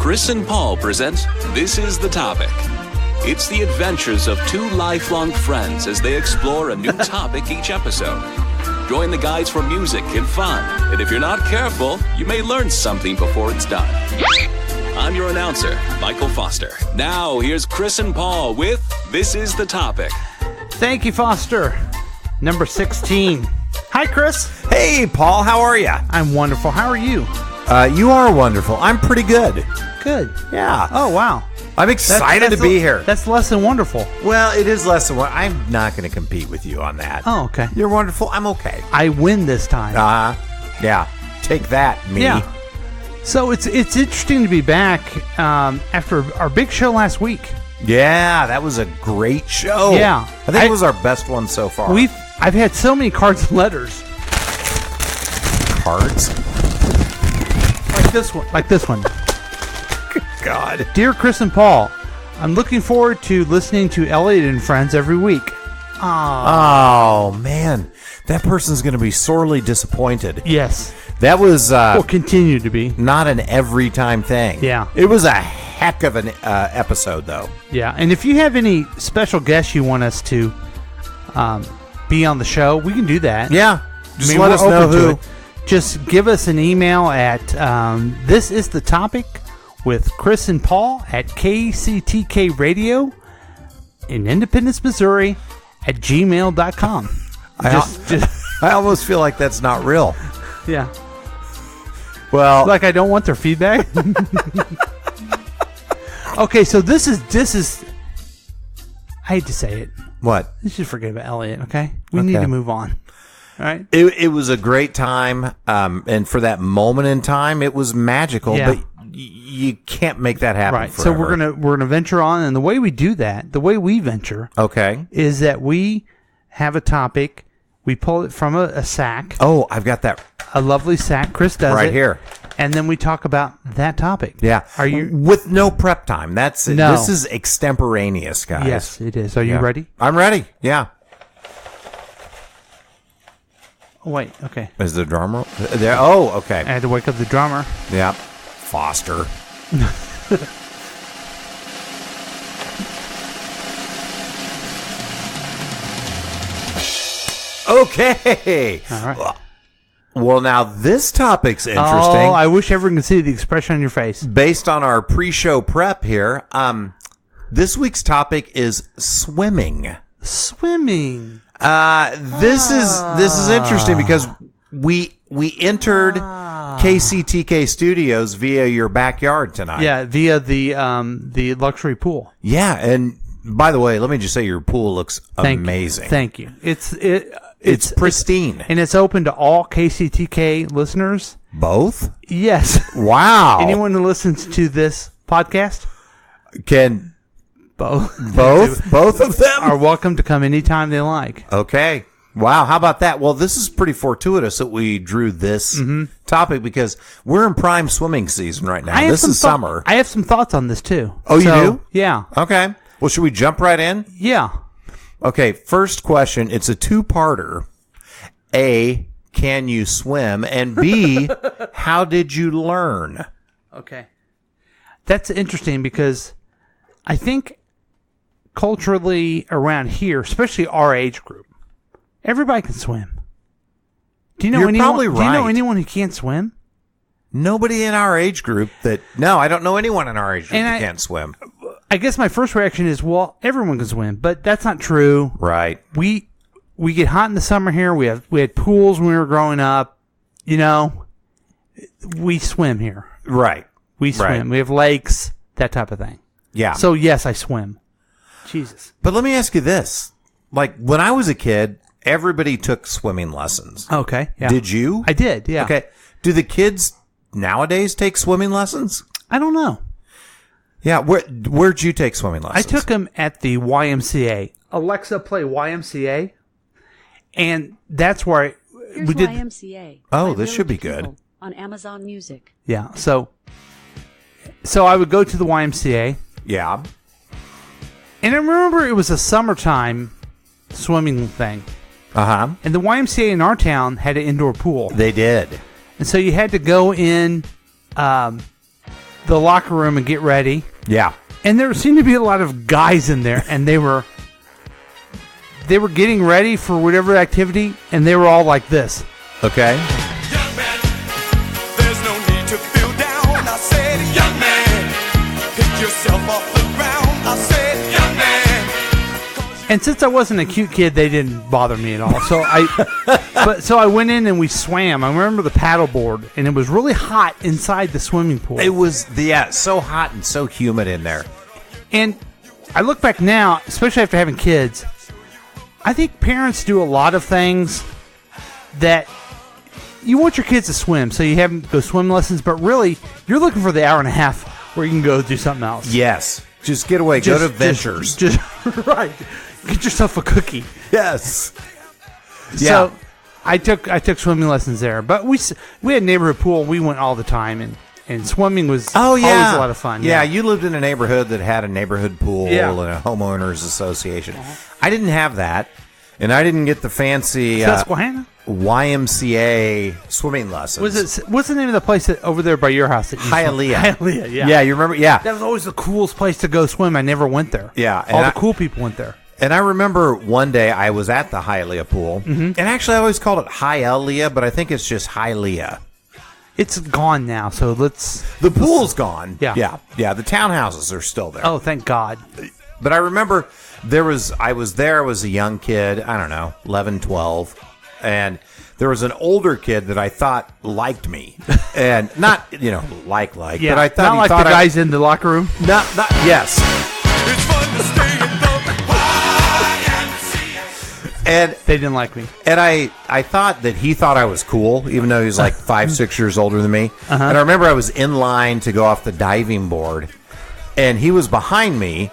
Chris and Paul present This Is the Topic. It's the adventures of two lifelong friends as they explore a new topic each episode. Join the guys for music and fun, and if you're not careful, you may learn something before it's done. I'm your announcer, Michael Foster. Now, here's Chris and Paul with This Is the Topic. Thank you, Foster. Number 16. Hi, Chris. Hey, Paul. How are you? I'm wonderful. How are you? You are wonderful. I'm pretty good. Good. Yeah. Oh, wow. I'm excited to be here. That's less than wonderful. Well, it is less than I'm not going to compete with you on that. Oh, okay. You're wonderful. I'm okay. I win this time. Yeah. Take that, me. Yeah. So it's interesting to be back after our big show last week. Yeah, that was a great show. Yeah. I think it was our best one so far. I've had so many cards and letters. Cards? Like this one. God. Dear Chris and Paul, I'm looking forward to listening to Elliot and Friends every week. Oh, man. That person's going to be sorely disappointed. Yes. That was... will continue to be. Not an every time thing. Yeah. It was a heck of an episode, though. Yeah, and if you have any special guests you want us to be on the show, we can do that. Yeah. Just let us know who. Just give us an email at This Is the Topic with Chris and Paul at KCTK Radio in Independence, Missouri at gmail.com. I almost feel like that's not real. Yeah. Well, like I don't want their feedback. Okay, so this is. I hate to say it. What? You should forget about Elliot. Okay, we need to move on. All right. It was a great time, and for that moment in time, it was magical. Yeah. But you can't make that happen. Right. Forever. So we're gonna venture on, and the way we do that, the way we venture, is that we have a topic, we pull it from a sack. Oh, I've got that. A lovely sack. Chris does right it. Here. And then we talk about that topic. Yeah. Are you with no prep time? That's it. No. This is extemporaneous, guys. Yes, it is. Are you ready? I'm ready. Yeah. Oh, wait. Okay. Is the drummer there? Oh, okay. I had to wake up the drummer. Yeah. Foster. Okay. All right. Well, now this topic's interesting. Oh, I wish everyone could see the expression on your face. Based on our pre-show prep here, this week's topic is swimming. Swimming. This is interesting because we entered KCTK Studios via your backyard tonight. Yeah, via the luxury pool. Yeah, and by the way, let me just say your pool looks amazing. Thank you. It's pristine. And it's open to all KCTK listeners. Both? Yes. Wow. Anyone who listens to this podcast can both of them are welcome to come anytime they like. Okay. Wow, how about that? Well, this is pretty fortuitous that we drew this topic because we're in prime swimming season right now. This is summer. I have some thoughts on this too. Oh, you do? Yeah. Okay. Well, should we jump right in? Yeah. Okay, first question. It's a two-parter. A, can you swim? And B, how did you learn? Okay. That's interesting because I think culturally around here, especially our age group, everybody can swim. Do you know You're anyone? Probably right. Do you know anyone who can't swim? Nobody in our age group No, I don't know anyone in our age group that can't swim. I guess my first reaction is, well, everyone can swim, but that's not true. Right. We get hot in the summer here. We had pools when we were growing up. You know, we swim here. Right. We swim. Right. We have lakes, that type of thing. Yeah. So yes, I swim. Jesus. But let me ask you this: like when I was a kid, everybody took swimming lessons. Okay. Yeah. Did you? I did. Yeah. Okay. Do the kids nowadays take swimming lessons? I don't know. Yeah, where'd you take swimming lessons? I took them at the YMCA. Alexa, play YMCA, and that's where we did. YMCA. Oh, this should be good on Amazon Music. Yeah, so I would go to the YMCA. Yeah, and I remember it was a summertime swimming thing. And the YMCA in our town had an indoor pool. They did, and so you had to go in. the locker room and get ready. Yeah. And there seemed to be a lot of guys in there, and they were getting ready for whatever activity, and they were all like this. Okay. Young man, there's no need to feel down. I said, young man, pick yourself off the ground. I said, young man. And since I wasn't a cute kid, they didn't bother me at all. So I went in and we swam. I remember the paddleboard, and it was really hot inside the swimming pool. It was so hot and so humid in there. And I look back now, especially after having kids, I think parents do a lot of things that you want your kids to swim, so you have them go swim lessons, but really, you're looking for the hour and a half where you can go do something else. Yes. Just get away. Go to Ventures. Just right. Get yourself a cookie. Yes. So I took swimming lessons there, but we had a neighborhood pool. We went all the time, and swimming was always a lot of fun. Yeah, you lived in a neighborhood that had a neighborhood pool Yeah. and a homeowners association. I didn't have that, and I didn't get the fancy Susquehanna? YMCA swimming lessons. What's the name of the place over there by your house? Hialeah. Hialeah, yeah. Yeah, you remember? Yeah. That was always the coolest place to go swim. I never went there. Yeah, All the cool people went there. And I remember one day I was at the Hialeah pool, and actually I always called it Hialeah, but I think it's just Hialeah. It's gone now, so let's... The pool's gone. Yeah. Yeah. The townhouses are still there. Oh, thank God. But I remember I was a young kid, I don't know, 11, 12, and there was an older kid that I thought liked me. And not, like, Yeah, but I thought not he like thought the guys in the locker room. yes. It's fun to stay in the And They didn't like me. And I thought that he thought I was cool, even though he was like 5, 6 years older than me. And I remember I was in line to go off the diving board, and he was behind me,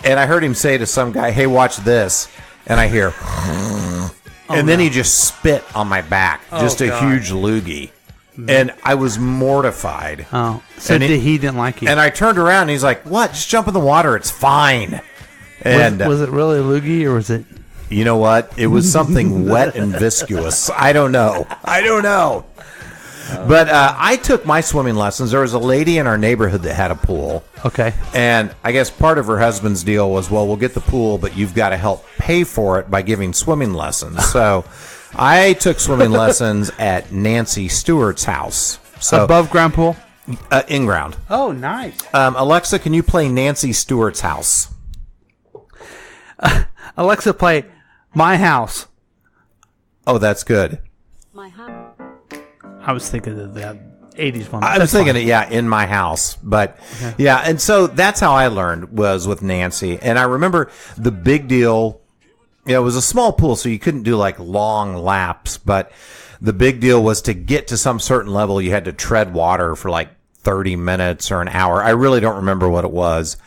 and I heard him say to some guy, "Hey, watch this." And I hear, and then he just spit on my back, just a God. huge loogie. And I was mortified. Oh, so And he didn't like you. And I turned around, and he's like, "What? Just jump in the water. It's fine." And was it really a loogie, or was it... you know what? It was something wet and viscous. I don't know. But I took my swimming lessons. There was a lady in our neighborhood that had a pool. Okay. And I guess part of her husband's deal was, well, we'll get the pool, but you've got to help pay for it by giving swimming lessons. So I took swimming lessons at Nancy Stewart's house. So Above ground pool? in ground. Oh, nice. Alexa, can you play Nancy Stewart's house? Alexa, play My House. Oh, that's good. My house. I was thinking of that 80s one. I was thinking it, in my house. But, yeah, and so that's how I learned was with Nancy. And I remember the big deal, it was a small pool, so you couldn't do, like, long laps. But the big deal was to get to some certain level, you had to tread water for, like, 30 minutes or an hour. I really don't remember what it was.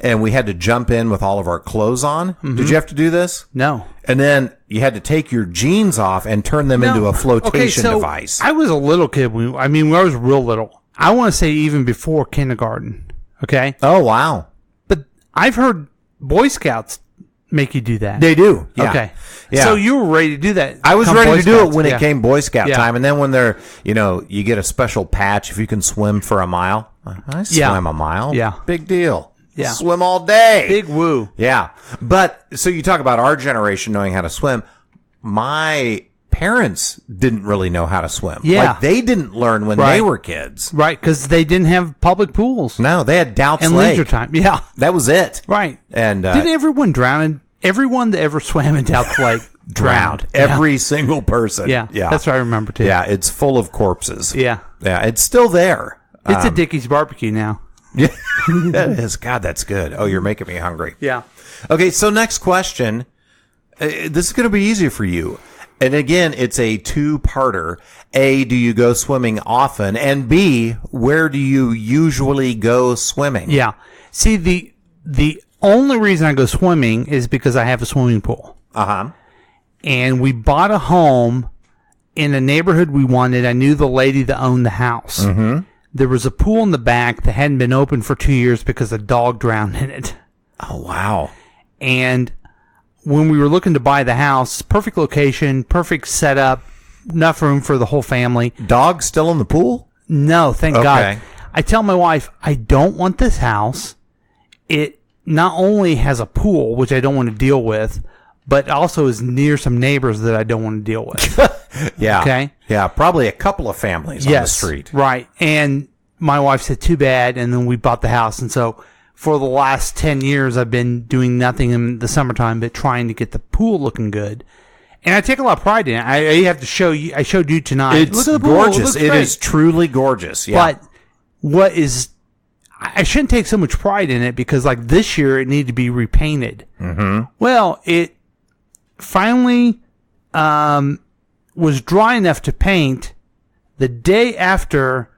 And we had to jump in with all of our clothes on. Mm-hmm. Did you have to do this? No. And then you had to take your jeans off and turn them into a flotation device. I was a little kid. When I was real little. I want to say even before kindergarten. Okay? Oh, wow. But I've heard Boy Scouts make you do that. They do. Yeah. Okay. Yeah. So you were ready to do that. I was come ready Boy to do Scouts. it when Yeah. it came Boy Scout Yeah. time. And then when they're, you get a special patch if you can swim for a mile. I swam a mile. Yeah. Big deal. Yeah. Swim all day. Big woo. Yeah. But, so you talk about our generation knowing how to swim. My parents didn't really know how to swim. Yeah. Like, they didn't learn when Right. they were kids. Right, because they didn't have public pools. No, they had Doubts And Lake. leisure time. Yeah. That was it. Right. And Didn't everyone drown? Everyone that ever swam in Doubts Lake drowned. Every single person. Yeah. Yeah. That's what I remember, too. Yeah. It's full of corpses. Yeah. Yeah. It's still there. It's a Dickie's barbecue now. Yeah. It is. God, that's good. Oh, you're making me hungry. Yeah. Okay. So next question. This is going to be easy for you. And again, it's a two-parter. A, do you go swimming often? And B, where do you usually go swimming? Yeah. See, the only reason I go swimming is because I have a swimming pool. Uh-huh. And we bought a home in a neighborhood we wanted. I knew the lady that owned the house. Mm-hmm. There was a pool in the back that hadn't been open for 2 years because a dog drowned in it. Oh, wow. And when we were looking to buy the house, perfect location, perfect setup, enough room for the whole family. Dog still in the pool? No, thank Okay. God. I tell my wife, I don't want this house. It not only has a pool, which I don't want to deal with, but also is near some neighbors that I don't want to deal with. Yeah. Okay? Yeah, probably a couple of families on the street. Right. And my wife said, too bad, and then we bought the house. And so for the last 10 years, I've been doing nothing in the summertime but trying to get the pool looking good. And I take a lot of pride in it. I have to show you. I showed you tonight. It's Look at the pool. gorgeous. It It looks is great. truly gorgeous. Yeah. But what is... I shouldn't take so much pride in it because, like, this year it needed to be repainted. Mm-hmm. Well, it finally was dry enough to paint the day after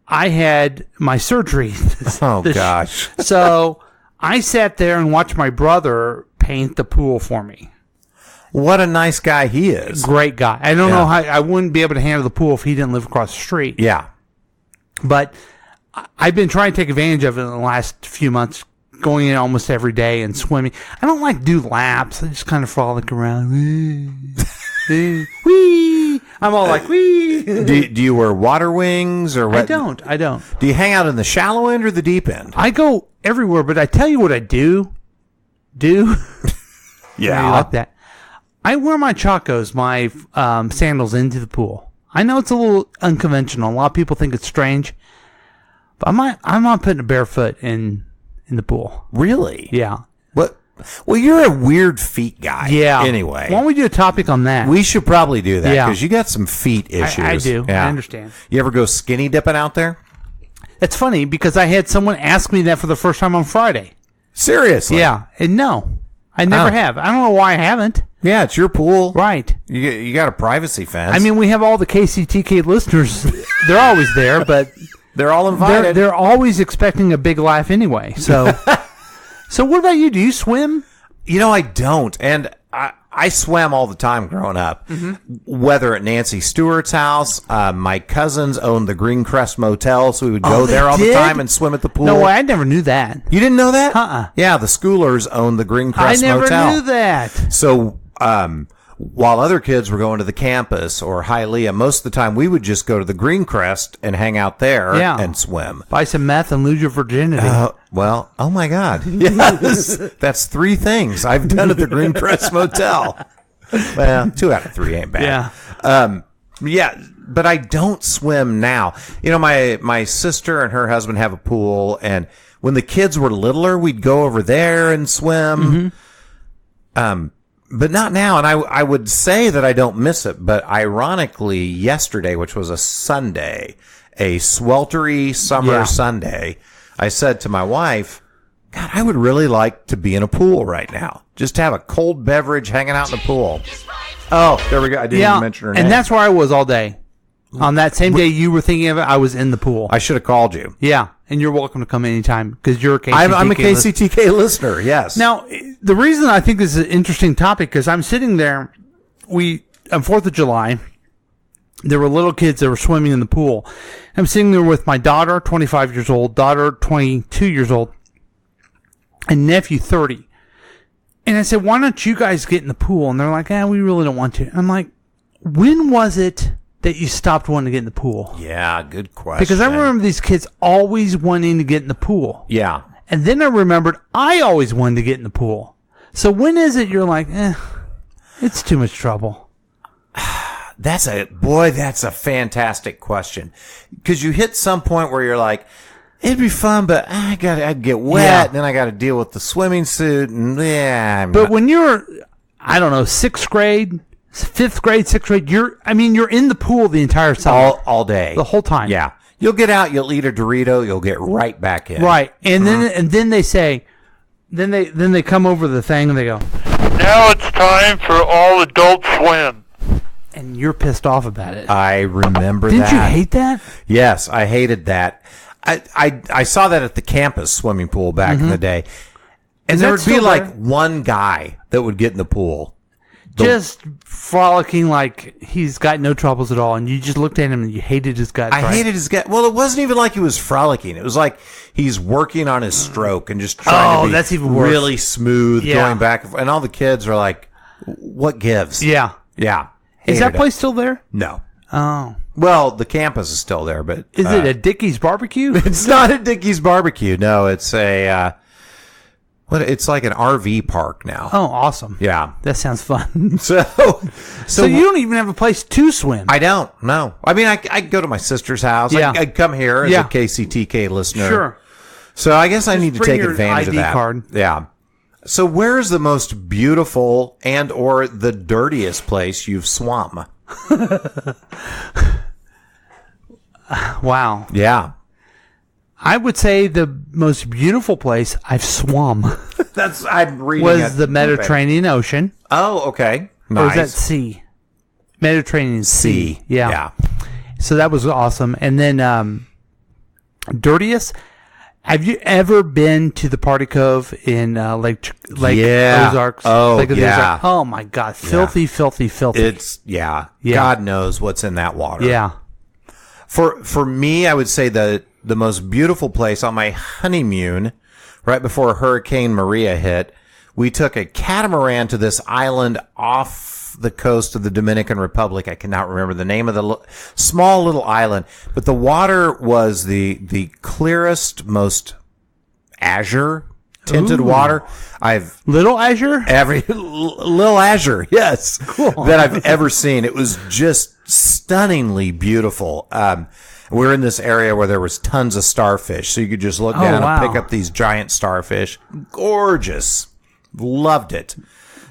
I had my surgery. Gosh. So I sat there and watched my brother paint the pool for me. What a nice guy he is. Great guy. I don't know how I wouldn't be able to handle the pool if he didn't live across the street. Yeah. But I've been trying to take advantage of it in the last few months, going in almost every day and swimming. I don't like to do laps. I just kind of frolic around. Whee! I'm all like, whee! Do you wear water wings or what? I don't. Do you hang out in the shallow end or the deep end? I go everywhere, but I tell you what I do. Yeah. You like that? I wear my chacos, my sandals, into the pool. I know it's a little unconventional. A lot of people think it's strange. But I'm not putting a bare foot in the pool. Really? Yeah. What? Well, you're a weird feet guy. Yeah. Anyway. Why don't we do a topic on that? We should probably do that Yeah. because you got some feet issues. I do. Yeah. I understand. You ever go skinny dipping out there? It's funny because I had someone ask me that for the first time on Friday. Seriously? Yeah. And no, I never Oh. have. I don't know why I haven't. Yeah, it's your pool. Right. You got a privacy fence. I mean, we have all the KCTK listeners. They're always there, but they're all invited. they're always expecting a big laugh anyway. So, so what about you? Do you swim? You know, I don't. And I swam all the time growing up, whether at Nancy Stewart's house. My cousins owned the Green Crest Motel, so we would go they there all the did? time and swim at the pool. No way. I never knew that. You didn't know that? Uh-uh. Yeah, the schoolers owned the Green I Crest never Motel. knew that. So, while other kids were going to the campus or Hialeah, most of the time we would just go to the Green Crest and hang out there and swim. Buy some meth and lose your virginity. Well, oh my God. Yes. That's 3 things I've done at the Green Crest Motel. Well, 2 out of 3 ain't bad. Yeah. Yeah, but I don't swim now. You know, my sister and her husband have a pool, and when the kids were littler, we'd go over there and swim. But not now, and I would say that I don't miss it, but ironically, yesterday, which was a Sunday, a sweltery summer Sunday, I said to my wife, God, I would really like to be in a pool right now. Just to have a cold beverage hanging out in the pool. Oh, there we go. I didn't even mention her name. And that's where I was all day. On that same day you were thinking of it, I was in the pool. I should have called you. Yeah, and you're welcome to come anytime because you're a KCTK I'm a KCTK listener, yes. Now, the reason I think this is an interesting topic is I'm sitting there, on 4th of July, there were little kids that were swimming in the pool. I'm sitting there with my daughter, 25 years old, daughter, 22 years old, and nephew, 30. And I said, why don't you guys get in the pool? And they're like, we really don't want to. I'm like, when was it that you stopped wanting to get in the pool? Yeah, good question. Because I remember these kids always wanting to get in the pool. Yeah. And then I remembered I always wanted to get in the pool. So when is it you're like, it's too much trouble? That's a fantastic question. Because you hit some point where you're like, it'd be fun, but I'd get wet, and then I got to deal with the swimming suit, and But when you're, I don't know, 6th grade, 5th grade, 6th grade, you're in the pool the entire summer. all day. The whole time. Yeah. You'll get out, you'll eat a Dorito, you'll get right back in. Right. And then they say, then they come over the thing and they go, now it's time for all adult swim. and you're pissed off about it. I remember that. Didn't you hate that? Yes, I hated that. I saw that at the campus swimming pool back in the day. And Is there that would be still like there? one guy that would get in the pool. Just frolicking like he's got no troubles at all, and you just looked at him and you hated his guts. I hated his guy. Well, it wasn't even like he was frolicking. It was like he's working on his stroke and just trying to be that's even worse. really smooth, Yeah. going back and forth. And all the kids are like, what gives? Yeah. Yeah. Is that Hated it. place still there? No. Oh. Well, the campus is still there, but Is it a Dickie's Barbecue? it's not a Dickie's Barbecue. No, it's a it's like an RV park now. Oh, awesome. Yeah. That sounds fun. So You don't even have a place to swim. I don't. No. I mean, I go to my sister's house. Yeah. I come here as Yeah. a KCTK listener. Sure. So I guess I need to bring take your advantage of ID that. card. Yeah. So where's the most beautiful and or the dirtiest place you've swum? Wow. Yeah. I would say the most beautiful place I've swum I'm reading was the Mediterranean Ocean. Oh, okay. Or Nice. was that sea? Mediterranean Sea. Yeah. Yeah. So that was awesome. And then dirtiest. Have you ever been to the Party Cove in Lake Yeah. Ozarks? Oh, Lake of the yeah. Ozarks? Oh my God, filthy, filthy, filthy. It's Yeah. God knows what's in that water. Yeah. For me, I would say the most beautiful place on my honeymoon, right before Hurricane Maria hit, we took a catamaran to this island off the coast of the Dominican Republic. I cannot remember the name of the small little island, but the water was the clearest, most azure tinted water Little Azure? Lil Azure, yes, that I've ever seen. It was just stunningly beautiful. We're in this area where there was tons of starfish, so you could just look down wow. and pick up these giant starfish. Gorgeous. Loved it.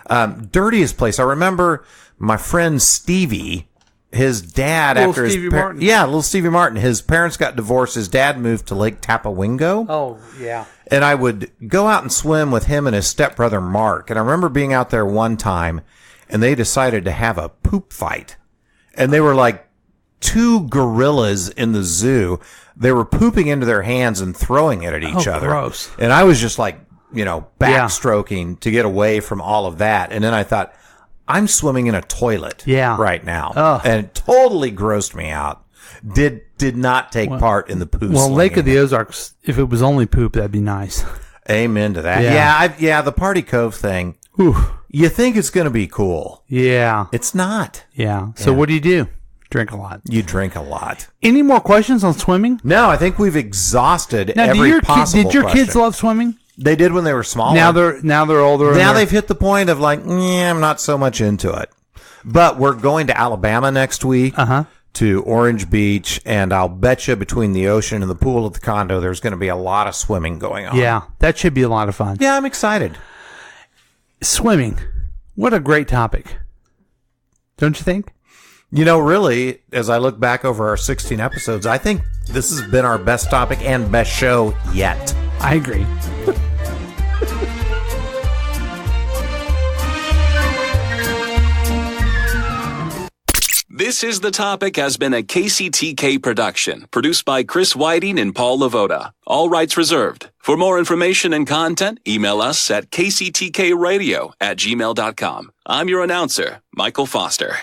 Dirtiest place. I remember my friend Stevie, his dad, Little after Stevie his Martin. Yeah, little Stevie Martin. His parents got divorced. His dad moved to Lake Tapawingo. Oh, yeah. And I would go out and swim with him and his stepbrother Mark. And I remember being out there one time, and they decided to have a poop fight. And they were like two gorillas in the zoo. They were pooping into their hands and throwing it at each other. Gross. And I was just like, backstroking to get away from all of that. And then I thought, I'm swimming in a toilet right now. Ugh. And it totally grossed me out. Did not take part in the poo Well, Lake slinging. of the Ozarks, if it was only poop, that'd be nice. Amen to that. Yeah. The Party Cove thing. Ooh. You think it's going to be cool. Yeah. It's not. Yeah. So what do? Drink a lot. You drink a lot. Any more questions on swimming? No, I think we've exhausted Now, every possible did your question. kids love swimming? They did when they were smaller. Now they're older. Now they've hit the point of like, I'm not so much into it. But we're going to Alabama next week to Orange Beach, and I'll bet you between the ocean and the pool at the condo, there's going to be a lot of swimming going on. Yeah, that should be a lot of fun. Yeah, I'm excited. Swimming. What a great topic. Don't you think? You know, really, as I look back over our 16 episodes, I think this has been our best topic and best show yet. I agree. This is The Topic has been a KCTK production, produced by Chris Whiting and Paul Lavoda. All rights reserved. For more information and content, email us at kctkradio@gmail.com. I'm your announcer, Michael Foster.